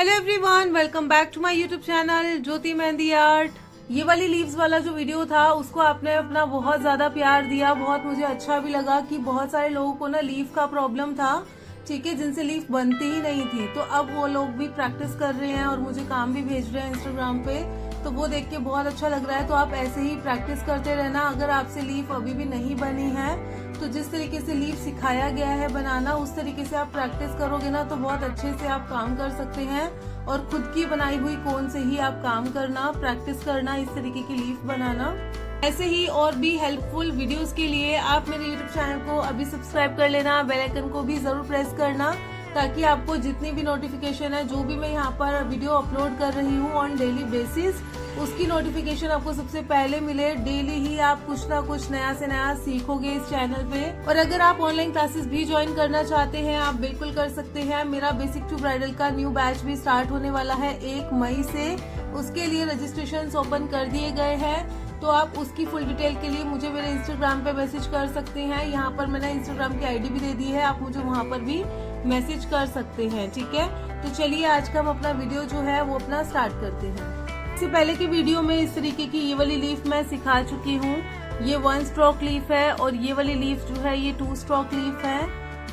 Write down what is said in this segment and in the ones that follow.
Hello everyone, welcome back to my YouTube channel Jyoti Mehndi art. ये वाली leaves वाला जो वीडियो था उसको आपने अपना बहुत ज्यादा प्यार दिया। बहुत मुझे अच्छा भी लगा कि बहुत सारे लोगों को ना लीफ का प्रॉब्लम था, ठीक है, जिनसे लीफ बनती ही नहीं थी। तो अब वो लोग भी प्रैक्टिस कर रहे हैं और मुझे काम भी भेज रहे हैं इंस्टाग्राम पे, तो वो देख के बहुत अच्छा लग रहा है। तो आप ऐसे ही प्रैक्टिस करते रहना। अगर आपसे लीफ अभी भी नहीं बनी है तो जिस तरीके से लीफ सिखाया गया है बनाना, उस तरीके से आप प्रैक्टिस करोगे ना तो बहुत अच्छे से आप काम कर सकते हैं। और खुद की बनाई हुई कोन से ही आप काम करना, प्रैक्टिस करना, इस तरीके की लीफ बनाना। ऐसे ही और भी हेल्पफुल वीडियोस के लिए आप मेरे यूट्यूब चैनल को अभी सब्सक्राइब कर लेना, बेल आइकन को भी जरूर प्रेस करना, ताकि आपको जितनी भी नोटिफिकेशन है, जो भी मैं यहाँ पर वीडियो अपलोड कर रही हूँ ऑन डेली बेसिस, उसकी नोटिफिकेशन आपको सबसे पहले मिले। डेली ही आप कुछ ना कुछ नया से नया सीखोगे इस चैनल पे। और अगर आप ऑनलाइन क्लासेस भी ज्वाइन करना चाहते हैं, आप बिल्कुल कर सकते हैं। मेरा बेसिक टू ब्राइडल का न्यू बैच भी स्टार्ट होने वाला है 1 मई से। उसके लिए रजिस्ट्रेशन ओपन कर दिए गए हैं, तो आप उसकी फुल डिटेल के लिए मुझे मेरे इंस्टाग्राम पे मैसेज कर सकते हैं। यहाँ पर मैंने इंस्टाग्राम की आईडी भी दे दी है, आप मुझे वहाँ पर भी मैसेज कर सकते हैं, ठीक है। तो चलिए आज का हम अपना वीडियो जो है वो अपना स्टार्ट करते हैं। इससे पहले की वीडियो में इस तरीके की ये वाली लीफ मैं सिखा चुकी हूँ। ये 1 स्ट्रोक लीफ है और ये वाली लीफ जो है ये 2 स्ट्रोक लीफ है,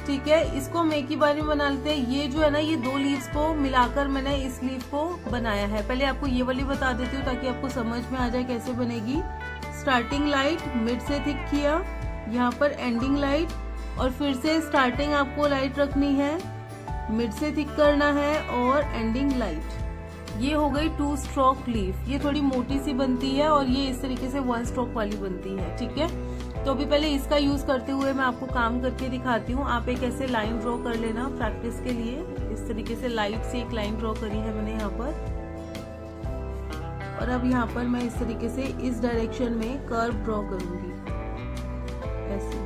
ठीक है। इसको हम एक ही बार में बना लेते हैं। ये जो है ना, ये 2 लीव्स को मिलाकर मैंने इस लीफ को बनाया है। पहले आपको ये वाली बता देती हूँ ताकि आपको समझ में आ जाए कैसे बनेगी। स्टार्टिंग लाइट मिड से थिक किया, यहाँ पर एंडिंग लाइट, और फिर से स्टार्टिंग आपको लाइट रखनी है, मिड से थिक करना है और एंडिंग लाइट। ये हो गई 2 स्ट्रोक लीफ। ये थोड़ी मोटी सी बनती है और ये इस तरीके से 1 स्ट्रोक वाली बनती है, ठीक है। तो अभी पहले इसका यूज करते हुए मैं आपको काम करके दिखाती हूँ। आप एक ऐसे लाइन ड्रॉ कर लेना प्रैक्टिस के लिए। इस तरीके से लाइट से एक लाइन ड्रॉ करी है मैंने यहाँ पर। और अब यहाँ पर मैं इस तरीके से इस डायरेक्शन में कर्व ड्रॉ करूंगी, ऐसे।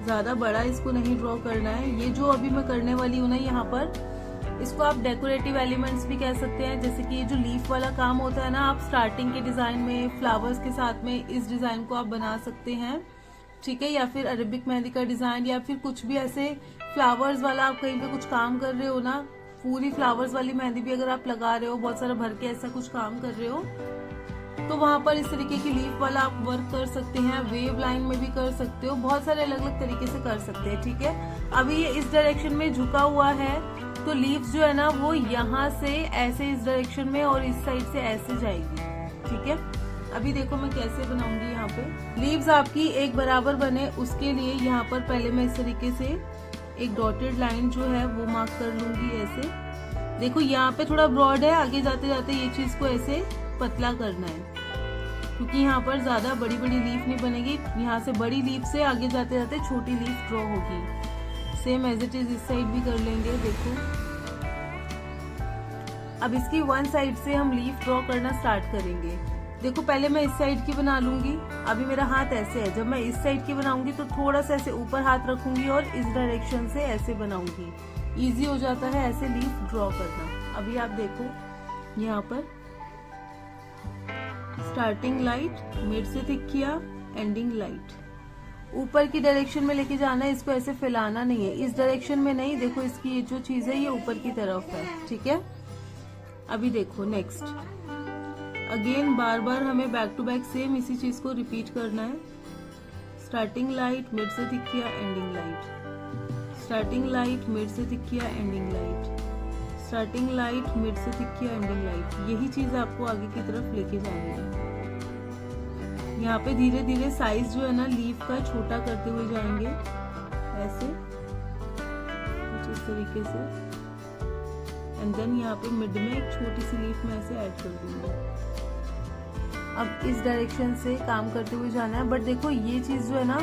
ज्यादा बड़ा इसको नहीं ड्रॉ करना है। ये जो अभी मैं करने वाली हूँ ना यहाँ पर, इसको आप डेकोरेटिव एलिमेंट्स भी कह सकते हैं। जैसे कि ये जो लीफ वाला काम होता है ना, आप स्टार्टिंग के डिजाइन में फ्लावर्स के साथ में इस डिजाइन को आप बना सकते हैं, ठीक है। या फिर अरेबिक मेहंदी का डिजाइन, या फिर कुछ भी ऐसे फ्लावर्स वाला आप कहीं पे कुछ काम कर रहे हो ना, पूरी फ्लावर्स वाली मेहंदी भी अगर आप लगा रहे हो, बहुत सारा भर के ऐसा कुछ काम कर रहे हो, तो वहां पर इस तरीके की लीफ वाला आप वर्क कर सकते हैं। वेव लाइन में भी कर सकते हो, बहुत सारे अलग अलग तरीके से कर सकते हैं, ठीक है। अभी ये इस डायरेक्शन में झुका हुआ है, तो लीव्स जो है ना वो यहाँ से ऐसे इस डायरेक्शन में और इस साइड से ऐसे जाएगी, ठीक है। अभी देखो मैं कैसे बनाऊंगी। यहाँ पे लीव्स आपकी एक बराबर बने, उसके लिए यहाँ पर पहले मैं इस तरीके से एक डॉटेड लाइन जो है वो मार्क कर लूंगी ऐसे। देखो यहाँ पे थोड़ा ब्रॉड है, आगे जाते जाते ये चीज को ऐसे पतला करना है, क्योंकि यहाँ पर ज्यादा बड़ी बड़ी लीफ नहीं बनेगी। यहाँ से बड़ी लीफ से आगे जाते जाते छोटी लीफ ड्रॉ होगी। सेम एज इट इज इस साइड भी कर लेंगे। देखो अब इसकी 1 साइड से हम लीफ ड्रॉ करना स्टार्ट करेंगे। देखो पहले मैं इस साइड की बना लूंगी। अभी मेरा हाथ ऐसे है, जब मैं इस साइड की बनाऊंगी तो थोड़ा सा ऐसे ऊपर हाथ रखूंगी और इस डायरेक्शन से ऐसे बनाऊंगी। इजी हो जाता है ऐसे लीफ ड्रॉ करना। अभी आप देखो यहाँ पर स्टार्टिंग लाइट, मिड से थिक किया, एंडिंग लाइट। ऊपर की डायरेक्शन में लेके जाना है, इसको ऐसे फैलाना नहीं है, इस डायरेक्शन में नहीं। देखो इसकी ये जो चीज है ये ऊपर की तरफ है, ठीक है। अभी देखो नेक्स्ट, अगेन बार बार हमें बैक टू बैक सेम इसी चीज को रिपीट करना है। स्टार्टिंग लाइट, मिड से थिक किया, ending light. Starting light, mid से थिक किया, ending light. Starting light, mid से थिक किया, एंडिंग लाइट। यही चीज आपको आगे की तरफ लेके जानी है। यहाँ पे धीरे धीरे साइज जो है ना लीफ का छोटा करते हुए जाएंगे ऐसे, कुछ इस तरीके से। एंड देन यहाँ पे मिड में एक छोटी सी लीफ में ऐसे ऐड कर दूंगी। अब इस डायरेक्शन से काम करते हुए जाना है। बट देखो ये चीज जो है ना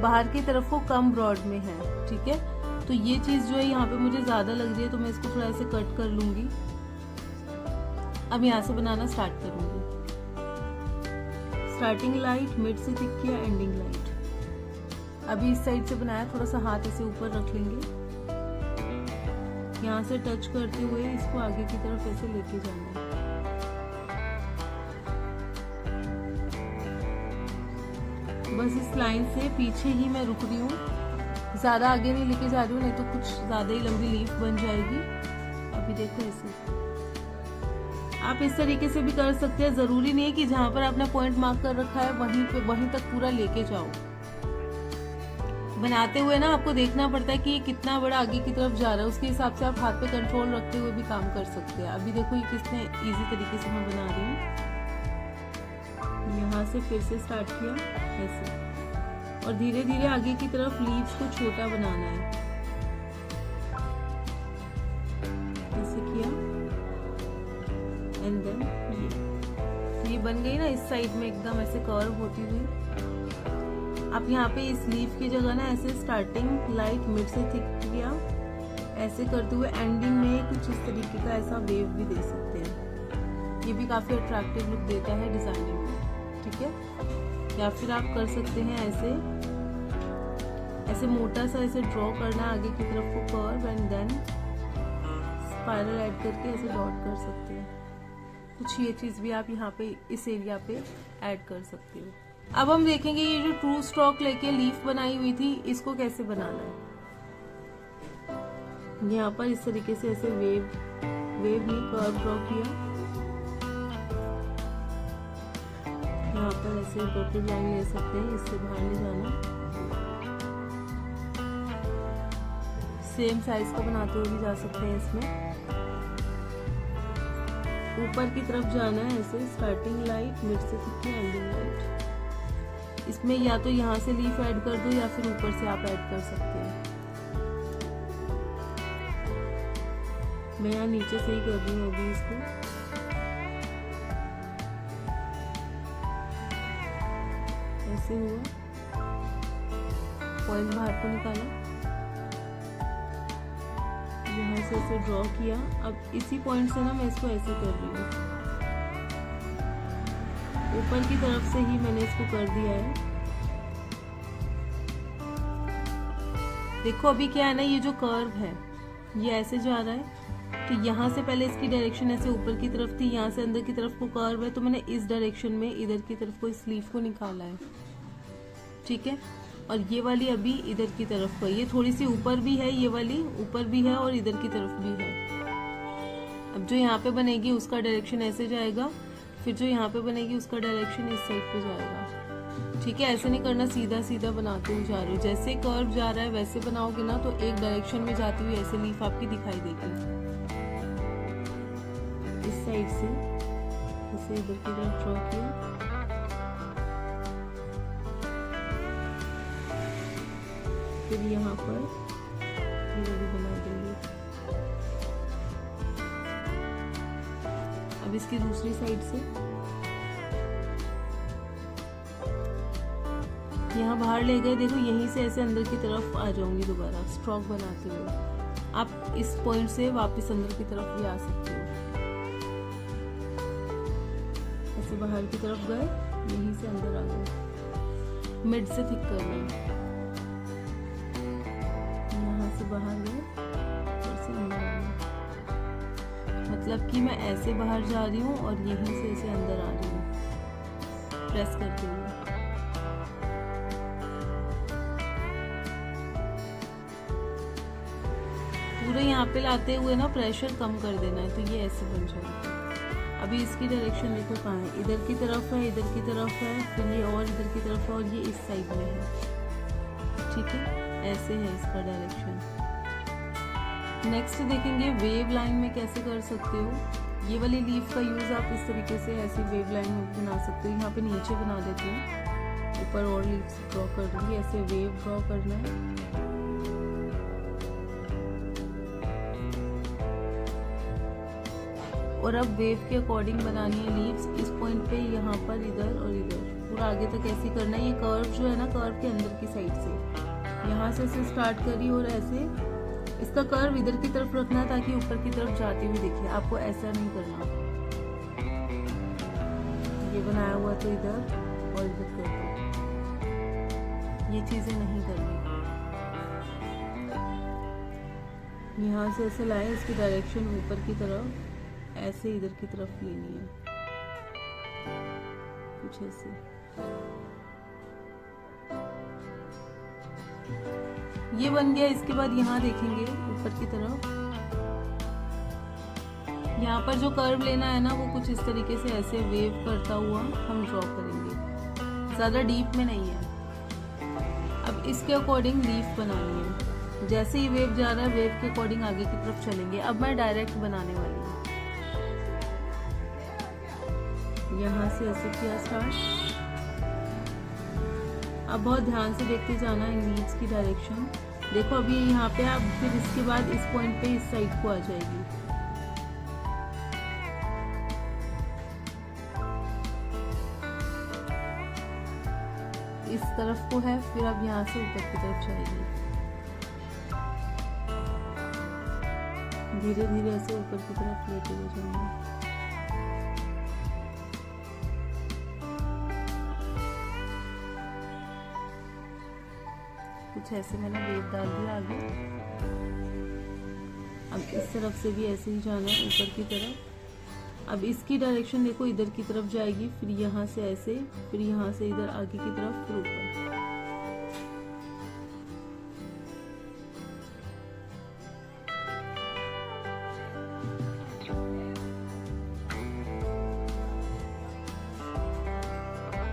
बाहर की तरफ वो कम ब्रॉड में है, ठीक है। तो ये चीज जो है यहाँ पे मुझे ज्यादा लग रही है, तो मैं इसको थोड़ा ऐसे कट कर लूंगी। अब यहाँ से बनाना स्टार्ट करूंगी। स्टार्टिंग लाइट, मिड से थिक किया, एंडिंग लाइट। अभी इस साइड से बनाया, थोड़ा सा हाथ ऐसे ऊपर रख लेंगे। यहाँ से टच करते हुए इसको आगे की तरफ ऐसे लेके जाना है। बस इस लाइन से पीछे ही मैं रुक रही हूँ, ज्यादा आगे नहीं लेके जा रही हूँ, नहीं तो कुछ ज्यादा ही लंबी लीफ बन जाएगी। अब अभी देखो ऐसे आप इस तरीके से भी कर सकते हैं। जरूरी नहीं है कि जहां पर आपने पॉइंट मार्क कर रखा है वहीं तक पूरा लेके जाओ। बनाते हुए ना आपको देखना पड़ता है कि ये कितना बड़ा आगे की तरफ जा रहा है, उसके हिसाब से आप हाथ पे कंट्रोल रखते हुए भी काम कर सकते हैं। अभी देखो ये कितने इजी तरीके से मैं बना रही हूँ। यहाँ से फिर से स्टार्ट किया ऐसे, और धीरे धीरे आगे की तरफ लीव्स को छोटा बनाना है। ऐसे किया एंड देन ये बन गई ना इस साइड में एकदम ऐसे कर्व होती हुई। आप यहाँ पे इस लीफ की जगह ना ऐसे स्टार्टिंग लाइट मिड से थिक किया, ऐसे करते हुए एंडिंग में कुछ इस तरीके का ऐसा वेव भी दे सकते हैं। ये भी काफी अट्रैक्टिव लुक देता है डिजाइनिंग में, ठीक है। या फिर आप कर सकते हैं ऐसे मोटा सा ऐसे ड्रॉ करना है आगे की तरफ को curve, and then spiral add करके ऐसे डॉट कर सकते हैं। कुछ ये चीज भी आप यहाँ पे इस एरिया पे ऐड कर सकते हो। अब हम देखेंगे ये जो ट्रू स्ट्रोक लेके लीफ बनाई हुई थी इसको कैसे बनाना है। यहाँ पर इस तरीके से ऐसे वेव नहीं कर्व ड्रॉ किया। यहाँ पर ऐसे डॉटेड लाइन ले सकते हैं, इससे बाहर ले जाना। सेम साइज का बनाते हुए भी जा सकते हैं। इसमें ऊपर की तरफ जाना है ऐसे, स्टार्टिंग लाइट मिड से थिक एंडिंग लाइट। इसमें या तो यहाँ से लीफ ऐड कर दो या फिर ऊपर से आप ऐड कर सकते हैं। मैं यहाँ नीचे से ही कर रही हूँ अभी इसको। ऐसे हुआ, पॉइंट बाहर को निकाला, यहाँ से ऐसे ड्रॉ किया। अब इसी पॉइंट से ना मैं इसको ऐसे कर रही हूँ, ऊपर की तरफ से ही मैंने इसको कर दिया है। देखो अभी क्या है ना, ये जो कर्व है ये ऐसे जा रहा है, तो यहाँ से पहले इसकी डायरेक्शन ऐसे ऊपर की तरफ थी, यहाँ से अंदर की तरफ को कर्व है, तो मैंने इस डायरेक्शन में इधर की तरफ को इस लीफ को निकाला है, ठीक है। और ये वाली अभी इधर की तरफ को, ये थोड़ी सी ऊपर भी है, ये वाली ऊपर भी है और इधर की तरफ भी है। अब जो यहाँ पे बनेगी उसका डायरेक्शन ऐसे जाएगा, फिर जो यहाँ पे बनेगी उसका डायरेक्शन इस साइड पे जाएगा, ठीक है। ऐसे नहीं करना, सीधा सीधा बनाते हुए जा रहे हो। जैसे कर्व जा रहा है वैसे बनाओगे ना तो एक डायरेक्शन में जाती हुई ऐसे लीफ आपकी दिखाई देगी। इस साइड से ऐसे इधर की तरफ ड्रॉ किया, फिर यहाँ पर भी बना देंगे। अब इसकी दूसरी साइड से यहाँ बाहर ले गए, देखो यहीं से ऐसे अंदर की तरफ आ जाऊंगी दोबारा स्ट्रोक बनाते हुए। आप इस पॉइंट से वापस अंदर की तरफ भी आ सकते हो। ऐसे बाहर की तरफ गए, यहीं से अंदर आ गए, मिड से थिक करना है। यहाँ से बाहर गए, फिर से अंदर आ गए, मतलब कि मैं ऐसे बाहर जा रही हूँ और यहीं से ऐसे अंदर आ रही हूँ प्रेस करते हुए। पूरे यहाँ पे लाते हुए ना प्रेशर कम कर देना है, तो ये ऐसे बन जाएगा। अभी इसकी डायरेक्शन देखो कहाँ है, इधर की तरफ है, इधर की तरफ है, फिर ये और इधर की तरफ है, और ये इस साइड में है, ठीक है। ऐसे है इसका डायरेक्शन। नेक्स्ट देखेंगे वेव लाइन में कैसे कर सकते हो। ये वाली लीफ का यूज आप इस तरीके से ऐसी वेव लाइन में बना सकते हो। यहाँ पे नीचे बना देती हूँ, ऊपर और लीव्स ड्रॉ कर दूंगी। ऐसे वेव ड्रॉ करना है, और अब वेव के अकॉर्डिंग बनानी है लीव्स। इस पॉइंट पे यहाँ पर इधर और इधर पूरा आगे तक ऐसे करना है। ये कर्व जो है ना, कर्व के अंदर की साइड से यहाँ से ऐसे स्टार्ट करी और ऐसे इसका कर्व इधर की तरफ रखना ताकि ऊपर की तरफ जाती हुई दिखे। आपको ऐसा नहीं करना, ये बनाया हुआ तो इधर और इधर कर दो, ये चीजें नहीं करनी। यहाँ से ऐसे लाए, इसकी डायरेक्शन ऊपर की तरफ ऐसे इधर की तरफ लेनी है, कुछ ऐसे। ये बन गया। इसके बाद यहाँ देखेंगे ऊपर की तरफ यहाँ पर जो कर्व लेना है ना वो कुछ इस तरीके से ऐसे वेव करता हुआ हम ड्रॉ करेंगे, ज़्यादा डीप में नहीं है। अब इसके अकॉर्डिंग लीफ बनानी है। जैसे ही वेव जा रहा है वेव के अकॉर्डिंग आगे की तरफ चलेंगे। अब मैं डायरेक्ट बनाने वाली हूँ। यहाँ से ऐसे किया स्टार्ट। अब बहुत ध्यान से देखते जाना इन लीव्स की डायरेक्शन। देखो अभी यहाँ पे आप फिर इसके बाद इस पॉइंट पे इस साइड को आ जाएगी। इस तरफ को है, फिर अब यहाँ से ऊपर की तरफ जाएगी। धीरे धीरे ऐसे ऊपर की तरफ लेते हुए जाएंगे। कुछ ऐसे मैंने वेव डाल दिया आगे। अब इस तरफ से भी ऐसे ही जाना है ऊपर की तरफ। अब इसकी डायरेक्शन देखो इधर की तरफ जाएगी, फिर यहाँ से ऐसे, फिर यहाँ से इधर आगे की तरफ, फिर ऊपर।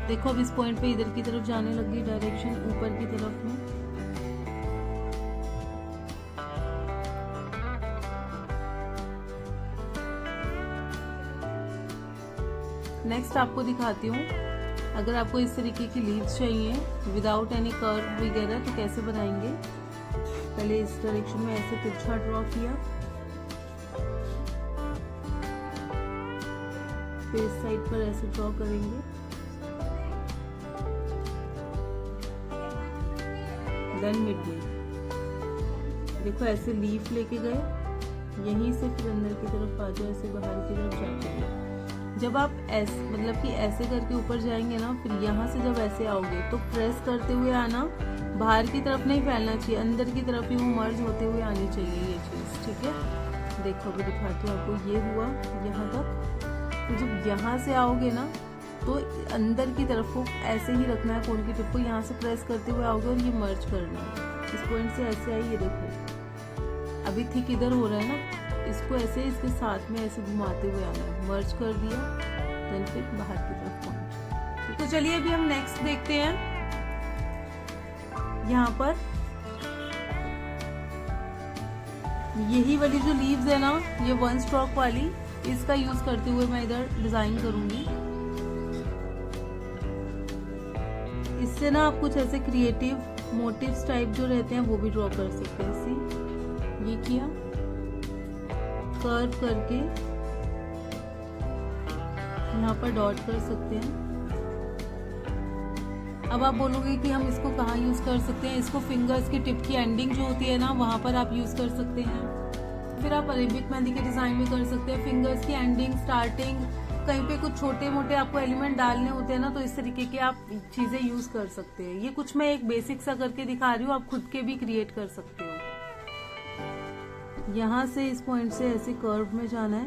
देखो अब इस पॉइंट पे इधर की तरफ जाने लगी डायरेक्शन ऊपर की तरफ में। नेक्स्ट आपको दिखाती हूँ, अगर आपको इस तरीके की लीव्स चाहिए विदाउट एनी कर्व वगैरह तो कैसे बनाएंगे। पहले इस डायरेक्शन में ऐसे तिरछा ड्रॉ किया, फिर इस साइड पर ऐसे ड्रॉ करेंगे, देन मिड में देखो ऐसे लीफ लेके गए, यहीं से फिर अंदर की तरफ आ जाओ, ऐसे बाहर की तरफ जाते हैं। जब आप ऐसे मतलब कि ऐसे करके ऊपर जाएंगे ना, फिर यहाँ से जब ऐसे आओगे तो प्रेस करते हुए आना, बाहर की तरफ नहीं फैलना चाहिए, अंदर की तरफ ही वो मर्ज होते हुए आनी चाहिए ये चीज़, ठीक है। देखो अभी दिखाती हूँ आपको, ये हुआ यहाँ तक। तो जब यहाँ से आओगे ना तो अंदर की तरफ को ऐसे ही रखना है, कोन की टिप को यहाँ से प्रेस करते हुए आओगे और ये मर्ज करना है। इस पॉइंट से ऐसे आई, ये देखो अभी थिक इधर हो रहा है ना, इसको ऐसे इसके साथ में ऐसे घुमाते हुए आना है, मर्ज कर दिया, देन फिर बाहर की तरफ पॉइंट। तो चलिए अभी हम नेक्स्ट देखते हैं। यहाँ पर यही वाली जो लीव्स है ना, ये 1 स्ट्रोक वाली, इसका यूज करते हुए मैं इधर डिजाइन करूंगी। इससे ना आप कुछ ऐसे क्रिएटिव मोटिव्स टाइप जो रहते हैं वो भी ड्रॉ कर सकते हैं। ऐसे ये किया, कर्व करके यहाँ पर डॉट कर सकते हैं। अब आप बोलोगे कि हम इसको कहाँ यूज कर सकते हैं, इसको फिंगर्स की टिप की एंडिंग जो होती है ना वहां पर आप यूज कर सकते हैं। फिर आप अरेबिक मेहंदी के डिजाइन में कर सकते हैं, फिंगर्स की एंडिंग, स्टार्टिंग, कहीं पे कुछ छोटे मोटे आपको एलिमेंट डालने होते हैं ना, तो इस तरीके के आप चीजें यूज कर सकते हैं। ये कुछ मैं एक बेसिक सा करके दिखा रही हूँ, आप खुद के भी क्रिएट कर सकते हो। यहाँ से इस पॉइंट से ऐसे कर्व में जाना है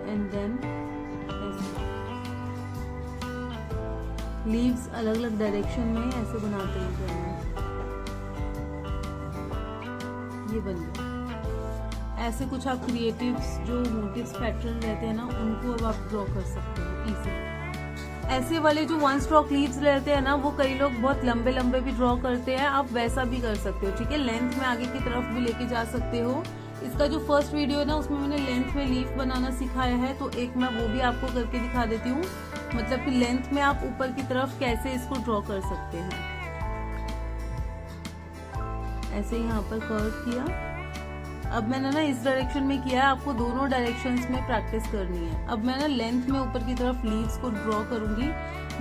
एंड देन लीव्स अलग अलग डायरेक्शन में ऐसे बनाते हैं जाना है। ये बन गया। ऐसे कुछ आप क्रिएटिव्स जो मोटिव्स पैटर्न रहते हैं ना, उनको अब आप ड्रॉ कर सकते हो इजी। ऐसे वाले जो 1 स्ट्रोक लीव्स रहते हैं ना, वो कई लोग बहुत लंबे लंबे भी ड्रॉ करते हैं, आप वैसा भी कर सकते हो, ठीक है। लेंथ में आगे की तरफ भी लेके जा सकते हो। इसका जो फर्स्ट वीडियो है ना, उसमें मैंने लेंथ में लीफ बनाना सिखाया है, तो एक मैं वो भी आपको करके दिखा देती हूँ, मतलब कि लेंथ में आप ऊपर की तरफ कैसे इसको ड्रॉ कर सकते हैं। ऐसे यहाँ पर कर्व किया। अब मैंने ना इस डायरेक्शन में किया है, आपको दोनों डायरेक्शंस में प्रैक्टिस करनी है। अब मैं ना लेंथ में ऊपर की तरफ लीव्स को ड्रॉ करूंगी।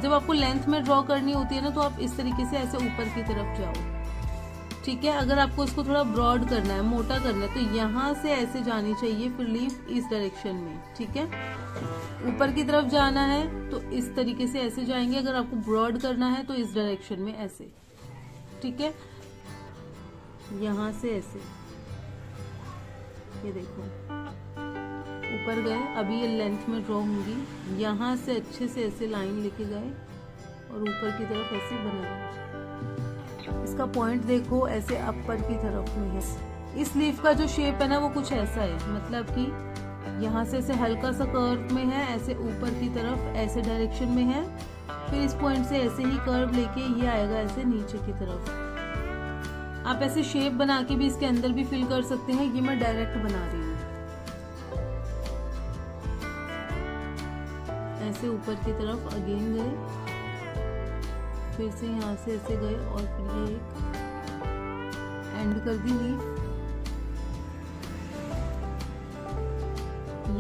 जब आपको लेंथ में ड्रॉ करनी होती है ना, तो आप इस तरीके से ऐसे ऊपर की तरफ जाओ, ठीक है। अगर आपको इसको थोड़ा ब्रॉड करना है, मोटा करना है, तो यहाँ से ऐसे जानी चाहिए, फिर लीव इस डायरेक्शन में, ठीक है। ऊपर की तरफ जाना है तो इस तरीके से ऐसे जाएंगे, अगर आपको ब्रॉड करना है तो इस डायरेक्शन में ऐसे, ठीक है। यहाँ से ऐसे, ये देखो ऊपर गए, अभी ये लेंथ में ड्रॉ होंगी। यहाँ से अच्छे से ऐसे लाइन लेके गए और ऊपर की तरफ ऐसे बनाया। इसका पॉइंट देखो ऐसे अपर की तरफ में है, इस लीफ का जो शेप है ना वो कुछ ऐसा है, मतलब कि यहाँ से ऐसे हल्का सा कर्व में है, ऐसे ऊपर की तरफ ऐसे डायरेक्शन में है, फिर इस पॉइंट से ऐसे ही कर्व लेके ये आएगा ऐसे नीचे की तरफ। आप ऐसे शेप बना के भी इसके अंदर भी फिल कर सकते हैं, ये मैं डायरेक्ट बना रही हूँ। ऐसे ऊपर की तरफ अगेन गए, फिर से यहाँ से ऐसे गए और फिर ये एक एंड कर दी लीफ।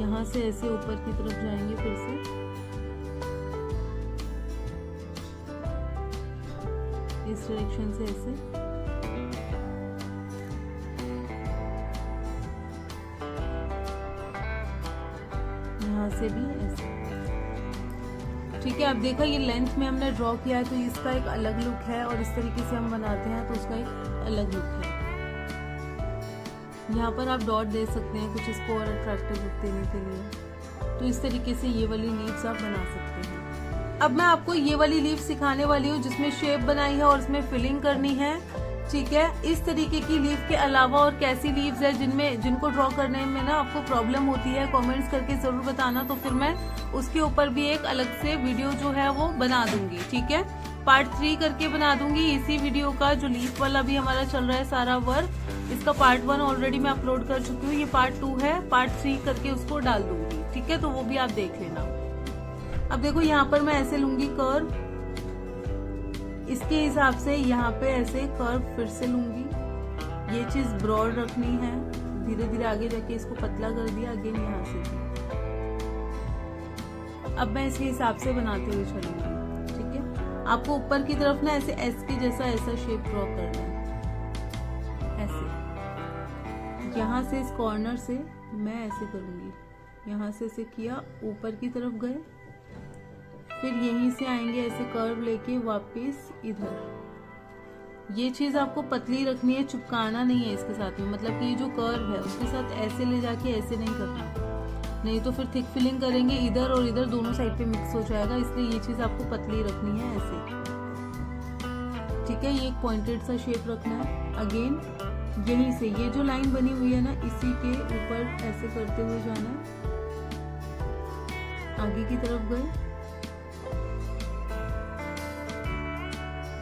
यहाँ से ऐसे ऊपर की तरफ जाएंगे, फिर से इस डायरेक्शन से ऐसे, यहाँ से भी ऐसे। ठीक है, अब देखा ये लेंथ में हमने ड्रॉ किया है तो इसका एक अलग लुक है, और इस तरीके से हम बनाते हैं तो उसका एक अलग लुक है। यहाँ पर आप डॉट दे सकते हैं कुछ इसको और अट्रैक्टिव लुक देने के लिए। तो इस तरीके से ये वाली लीव्स आप बना सकते हैं। अब मैं आपको ये वाली लीव सिखाने वाली हूँ जिसमें शेप बनाई है और इसमें फिलिंग करनी है। ठीक है, इस तरीके की लीव के अलावा और कैसी लीव्स है जिनको ड्रॉ करने में ना आपको प्रॉब्लम होती है, कमेंट्स करके जरूर बताना, तो फिर मैं उसके ऊपर भी एक अलग से वीडियो जो है वो बना दूंगी। ठीक है, पार्ट 3 करके बना दूंगी इसी वीडियो का। जो लीफ वाला भी हमारा चल रहा है सारा वर्क, इसका पार्ट 1 ऑलरेडी मैं अपलोड कर चुकी हूँ, ये पार्ट 2 है, पार्ट 3 करके उसको डाल दूंगी। ठीक है, तो वो भी आप देख लेना। अब देखो यहाँ पर मैं ऐसे लूंगी कर्व, इसके हिसाब से यहाँ पे ऐसे कर्व फिर से लूंगी। ये चीज ब्रॉड रखनी है, धीरे धीरे आगे जाके इसको पतला कर दिया अगेन यहाँ से भी। अब मैं इसके हिसाब से बनाते हुए चलूंगी। ठीक है, आपको ऊपर की तरफ ना ऐसे एस के जैसा ऐसा शेप ड्रॉ करना है, ऐसे। यहाँ से इस कॉर्नर से मैं ऐसे करूंगी, यहाँ से ऐसे किया, ऊपर की तरफ गए, फिर यहीं से आएंगे ऐसे कर्व लेके वापस इधर। ये चीज आपको पतली रखनी है, चिपकाना नहीं है इसके साथ में, मतलब कि ये जो कर्व है उसके साथ ऐसे ले जाके ऐसे नहीं करना, नहीं तो फिर थिक फिलिंग करेंगे इधर और इधर दोनों साइड पे मिक्स हो जाएगा, इसलिए ये चीज आपको पतली रखनी है ऐसे। ठीक है, ये एक पॉइंटेड सा शेप रखना है। अगेन यहीं से ये जो लाइन बनी हुई है ना, इसी के ऊपर ऐसे करते हुए जाना है, आगे की तरफ गए,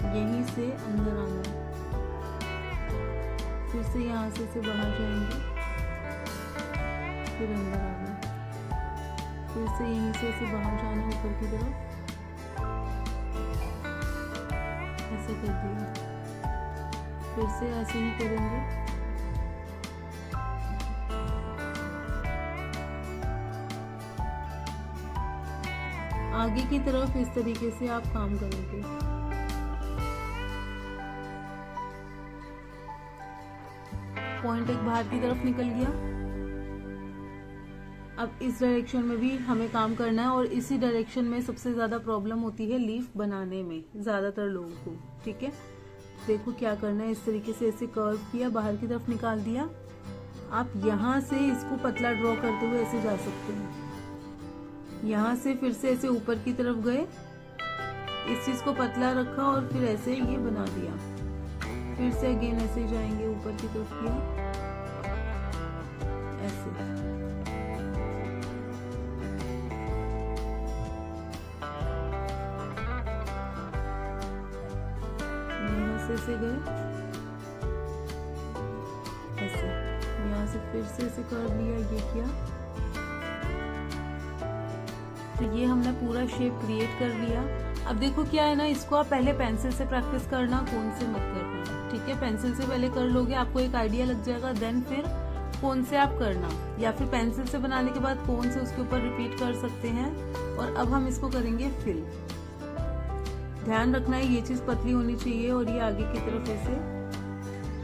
यहीं से अंदर आना, फिर से यहाँ से बाहर जाएंगे, फिर अंदर आना, फिर से यहीं से बाहर जाना ऊपर की तरफ, ऐसे कर दिया, फिर से ऐसे ही करेंगे। आगे की तरफ इस तरीके से आप काम करेंगे। पॉइंट एक बाहर की तरफ निकल गया। अब इस डायरेक्शन में भी हमें काम करना है, और इसी डायरेक्शन में सबसे ज्यादा प्रॉब्लम होती है लीफ बनाने में ज्यादातर लोगों को। ठीक है, देखो क्या करना है, इस तरीके से ऐसे कर्व किया, बाहर की तरफ निकाल दिया। आप यहाँ से इसको पतला ड्रॉ करते हुए ऐसे जा सकते हैं। यहाँ से फिर से ऐसे ऊपर की तरफ गए, इस चीज को पतला रखा और फिर ऐसे ये बना दिया, फिर से अगेन ऐसे जाएंगे ऊपर की तरफ किया, ऐसे। यहाँ से गए ऐसे, यहाँ से फिर से ऐसे कर लिया, ये किया। तो ये हमने पूरा शेप क्रिएट कर लिया। अब देखो क्या है ना, इसको आप पहले पेंसिल से प्रैक्टिस करना, फोन से मत करना। ठीक है, पेंसिल से पहले कर लोगे, आपको एक आइडिया लग जाएगा, देन फिर फोन से आप करना, या फिर पेंसिल से बनाने के बाद फोन से उसके ऊपर रिपीट कर सकते हैं। और अब हम इसको करेंगे फिल। ध्यान रखना है ये चीज पतली होनी चाहिए और ये आगे की तरफ ऐसे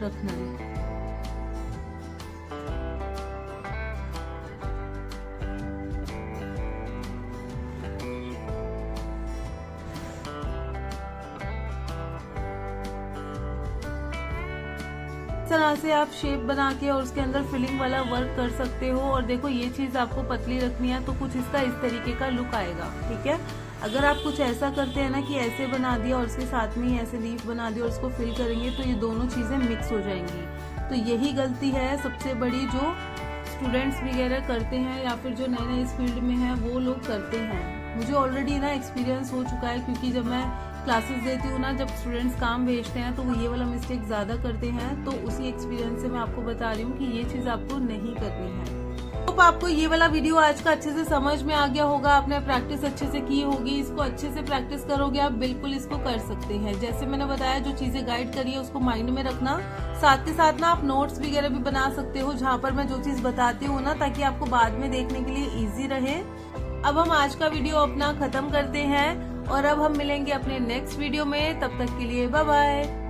रखना है। इस तरह से आप शेप बना के और उसके अंदर फिलिंग वाला वर्क कर सकते हो। और देखो ये चीज आपको पतली रखनी है तो कुछ इसका इस तरीके का लुक आएगा। ठीक है, अगर आप कुछ ऐसा करते हैं ना कि ऐसे बना दिया और उसके साथ में ही ऐसे लीफ बना दिया और उसको फिल करेंगे तो ये दोनों चीजें मिक्स हो जाएंगी। तो यही गलती है सबसे बड़ी जो स्टूडेंट्स वगैरह करते हैं या फिर जो नए नए इस फील्ड में हैं वो लोग करते हैं। मुझे ऑलरेडी ना एक्सपीरियंस हो चुका है, क्योंकि जब मैं क्लासेस देती हूँ ना, जब स्टूडेंट्स काम भेजते हैं तो वो ये वाला मिस्टेक ज़्यादा करते हैं। तो उसी एक्सपीरियंस से मैं आपको बता रही हूँ कि ये चीज़ आपको नहीं करनी है। तो आपको ये वाला वीडियो आज का अच्छे से समझ में आ गया होगा, आपने प्रैक्टिस अच्छे से की होगी, इसको अच्छे से प्रैक्टिस करोगे आप बिल्कुल इसको कर सकते हैं। जैसे मैंने बताया जो चीजें गाइड करी है उसको माइंड में रखना, साथ के साथ ना आप नोट्स वगैरह भी बना सकते हो जहाँ पर मैं जो चीज बताती हूँ ना, ताकि आपको बाद में देखने के लिए इजी रहे। अब हम आज का वीडियो अपना खत्म करते हैं और अब हम मिलेंगे अपने नेक्स्ट वीडियो में। तब तक के लिए बाय बाय।